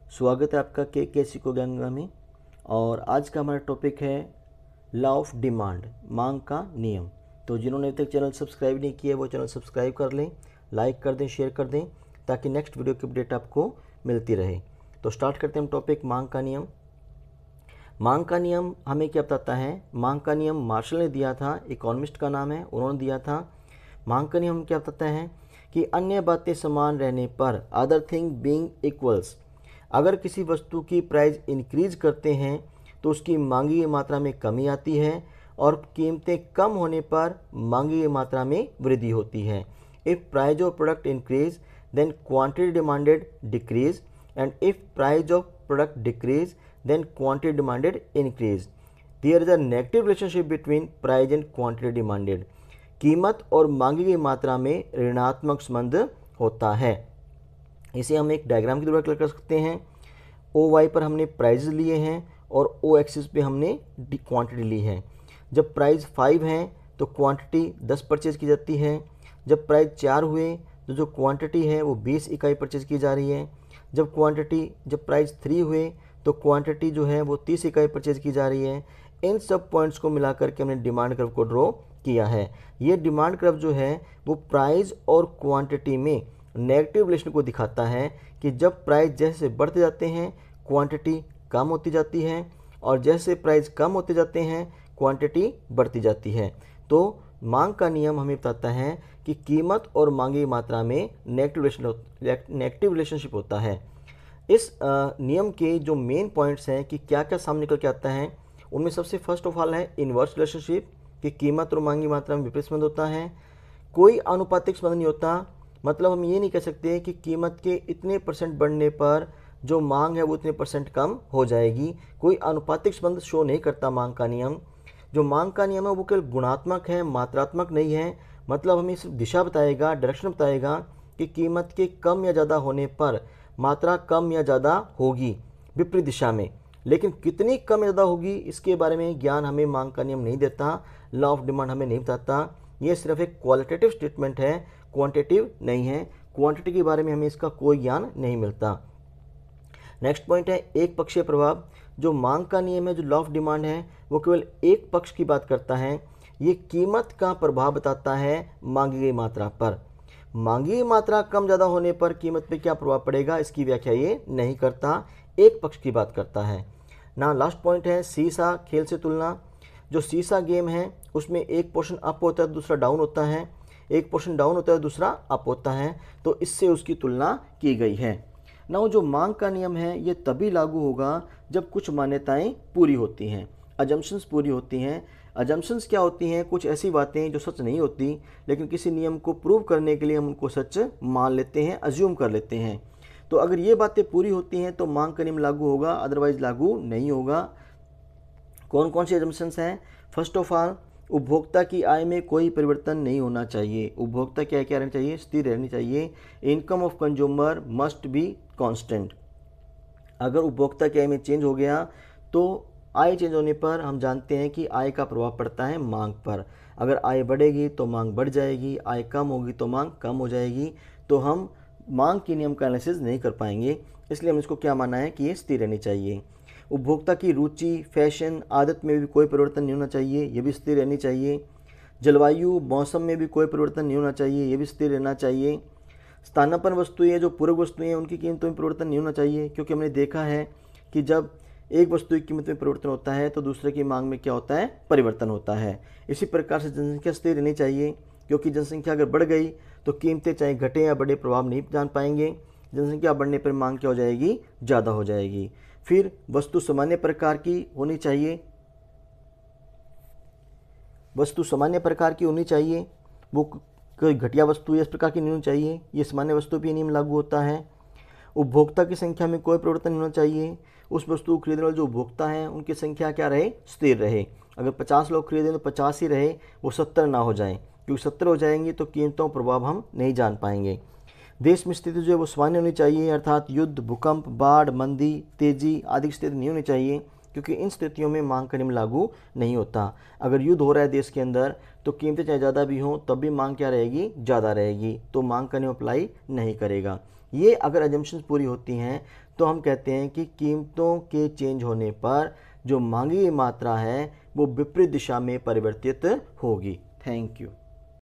स्वागत है आपका के सिको गंगा में। और आज का हमारा टॉपिक है लॉ ऑफ डिमांड, मांग का नियम। तो जिन्होंने अभी तक चैनल सब्सक्राइब नहीं किया वो चैनल सब्सक्राइब कर लें, लाइक कर दें, शेयर कर दें, ताकि नेक्स्ट वीडियो की अपडेट आपको मिलती रहे। तो स्टार्ट करते हैं हम टॉपिक मांग का नियम। मांग का नियम हमें क्या बताता है? मांग का नियम मार्शल ने दिया था, इकोनॉमिस्ट का नाम है, उन्होंने दिया था। मांग का नियम क्या बताता है कि अन्य बातें समान रहने पर, अदर थिंग बीइंग इक्वल्स, अगर किसी वस्तु की प्राइस इंक्रीज करते हैं तो उसकी मांगी गई मात्रा में कमी आती है, और कीमतें कम होने पर मांगी गई मात्रा में वृद्धि होती है। If price of product increase then quantity demanded decrease, and if price of product decrease then quantity demanded increase. There is a negative relationship between price and quantity demanded. कीमत और मांगी गई मात्रा में ऋणात्मक संबंध होता है। इसे हम एक डायग्राम के द्वारा क्लियर कर सकते हैं। ओ वाई पर हमने प्राइस लिए हैं और ओ एक्सिस पे हमने क्वांटिटी ली है। जब प्राइस 5 है तो क्वांटिटी 10 परचेज की जाती है। जब प्राइस 4 हुए तो जो क्वांटिटी है वो 20 इकाई परचेज की जा रही है। जब प्राइस 3 हुए तो क्वांटिटी जो है वो 30 इकाई परचेज की जा रही है। इन सब पॉइंट्स को मिलाकर के हमने डिमांड कर्व को ड्रॉ किया है। ये डिमांड कर्व जो है वो प्राइस और क्वांटिटी में नेगेटिव रिलेशन को दिखाता है कि जब प्राइस जैसे बढ़ते जाते हैं क्वांटिटी कम होती जाती है, और जैसे प्राइस कम होते जाते हैं क्वांटिटी बढ़ती जाती है। तो मांग का नियम हमें बताता है कि कीमत और मांगी मात्रा में नेगेटिव रिलेशनशिप होता है। इस नियम के जो मेन पॉइंट्स हैं कि क्या क्या सामने निकल के आता है, उनमें सबसे फर्स्ट ऑफ ऑल है इन्वर्स रिलेशनशिप, कि कीमत और मांगी मात्रा में विपरीत संबंध होता है। कोई आनुपातिक संबंध नहीं होता, मतलब हम ये नहीं कह सकते कि कीमत के इतने % बढ़ने पर जो मांग है वो इतने % कम हो जाएगी। कोई आनुपातिक संबंध शो नहीं करता मांग का नियम। जो मांग का नियम है वो केवल गुणात्मक है, मात्रात्मक नहीं है। मतलब हमें सिर्फ दिशा बताएगा, डायरेक्शन बताएगा कि कीमत के कम या ज़्यादा होने पर मात्रा कम या ज़्यादा होगी विपरीत दिशा में, लेकिन कितनी कम या ज़्यादा होगी इसके बारे में ज्ञान हमें मांग का नियम नहीं देता, लॉ ऑफ डिमांड हमें नहीं बताता। ये सिर्फ एक क्वालिटेटिव स्टेटमेंट है, क्वांटिटेटिव नहीं है। क्वांटिटी के बारे में हमें इसका कोई ज्ञान नहीं मिलता। नेक्स्ट पॉइंट है एक पक्षीय प्रभाव। जो मांग का नियम है, जो लॉ ऑफ डिमांड है, वो केवल एक पक्ष की बात करता है। ये कीमत का प्रभाव बताता है मांगी गई मात्रा पर। मांगी गई मात्रा कम ज़्यादा होने पर कीमत पे क्या प्रभाव पड़ेगा इसकी व्याख्या ये नहीं करता, एक पक्ष की बात करता है ना। लास्ट पॉइंट है सीसा खेल से तुलना। जो सीसा गेम है उसमें एक पोर्शन अप होता है दूसरा डाउन होता है, एक पोर्शन डाउन होता है दूसरा अप होता है, तो इससे उसकी तुलना की गई है ना। जो मांग का नियम है ये तभी लागू होगा जब कुछ मान्यताएं पूरी होती हैं, अजम्पशंस पूरी होती हैं। अजम्पशंस क्या होती हैं? कुछ ऐसी बातें जो सच नहीं होती, लेकिन किसी नियम को प्रूव करने के लिए हम उनको सच मान लेते हैं, अज्यूम कर लेते हैं। तो अगर ये बातें पूरी होती हैं तो मांग का नियम लागू होगा, अदरवाइज लागू नहीं होगा। कौन कौन सी अजम्पशंस हैं? फर्स्ट ऑफ ऑल, उपभोक्ता की आय में कोई परिवर्तन नहीं होना चाहिए। उपभोक्ता की आय क्या रहनी चाहिए? स्थिर रहनी चाहिए। Income of consumer must be constant. अगर उपभोक्ता की आय में चेंज हो गया तो आय चेंज होने पर हम जानते हैं कि आय का प्रभाव पड़ता है मांग पर। अगर आय बढ़ेगी तो मांग बढ़ जाएगी, आय कम होगी तो मांग कम हो जाएगी। तो हम मांग के नियम का एनालिसिस नहीं कर पाएंगे, इसलिए हम इसको क्या माना है कि ये स्थिर रहनी चाहिए। उपभोक्ता की रुचि, फैशन, आदत में भी कोई परिवर्तन नहीं होना चाहिए, ये भी स्थिर रहनी चाहिए। जलवायु, मौसम में भी कोई परिवर्तन नहीं होना चाहिए, ये भी स्थिर रहना चाहिए। स्थानापन्न वस्तुएं, जो पूरक वस्तुएं हैं, उनकी कीमतों में परिवर्तन नहीं होना चाहिए, क्योंकि हमने देखा है कि जब एक वस्तु की कीमत में परिवर्तन होता है तो दूसरे की मांग में क्या होता है? परिवर्तन होता है। इसी प्रकार से जनसंख्या स्थिर रहनी चाहिए, क्योंकि जनसंख्या अगर बढ़ गई तो कीमतें चाहे घटे या बढ़े प्रभाव नहीं जान पाएंगे। जनसंख्या बढ़ने पर मांग क्या हो जाएगी? ज़्यादा हो जाएगी। फिर वस्तु सामान्य प्रकार की होनी चाहिए, वस्तु सामान्य प्रकार की होनी चाहिए, वो कोई घटिया वस्तु इस प्रकार की नहीं होनी चाहिए। ये सामान्य वस्तु पर नियम लागू होता है। उपभोक्ता की संख्या में कोई परिवर्तन नहीं होना चाहिए। उस वस्तु को खरीदने वाले जो उपभोक्ता हैं उनकी संख्या क्या रहे? स्थिर रहे। अगर 50 लोग खरीदें तो 50 ही रहे, वो 70 ना हो जाए, क्योंकि 70 हो जाएंगी तो कीमतों प्रभाव हम नहीं जान पाएंगे। देश में स्थिति जो है वो सामान्य होनी चाहिए, अर्थात युद्ध, भूकंप, बाढ़, मंदी, तेजी आदि की स्थिति नहीं होनी चाहिए, क्योंकि इन स्थितियों में मांग का नियम लागू नहीं होता। अगर युद्ध हो रहा है देश के अंदर तो कीमतें चाहे ज़्यादा भी हों तब भी मांग क्या रहेगी? ज़्यादा रहेगी, तो मांग का नियम अप्लाई नहीं करेगा। ये अगर एजम्पशंस पूरी होती हैं तो हम कहते हैं कि कीमतों के चेंज होने पर जो मांगी गई मात्रा है वो विपरीत दिशा में परिवर्तित होगी। Thank you.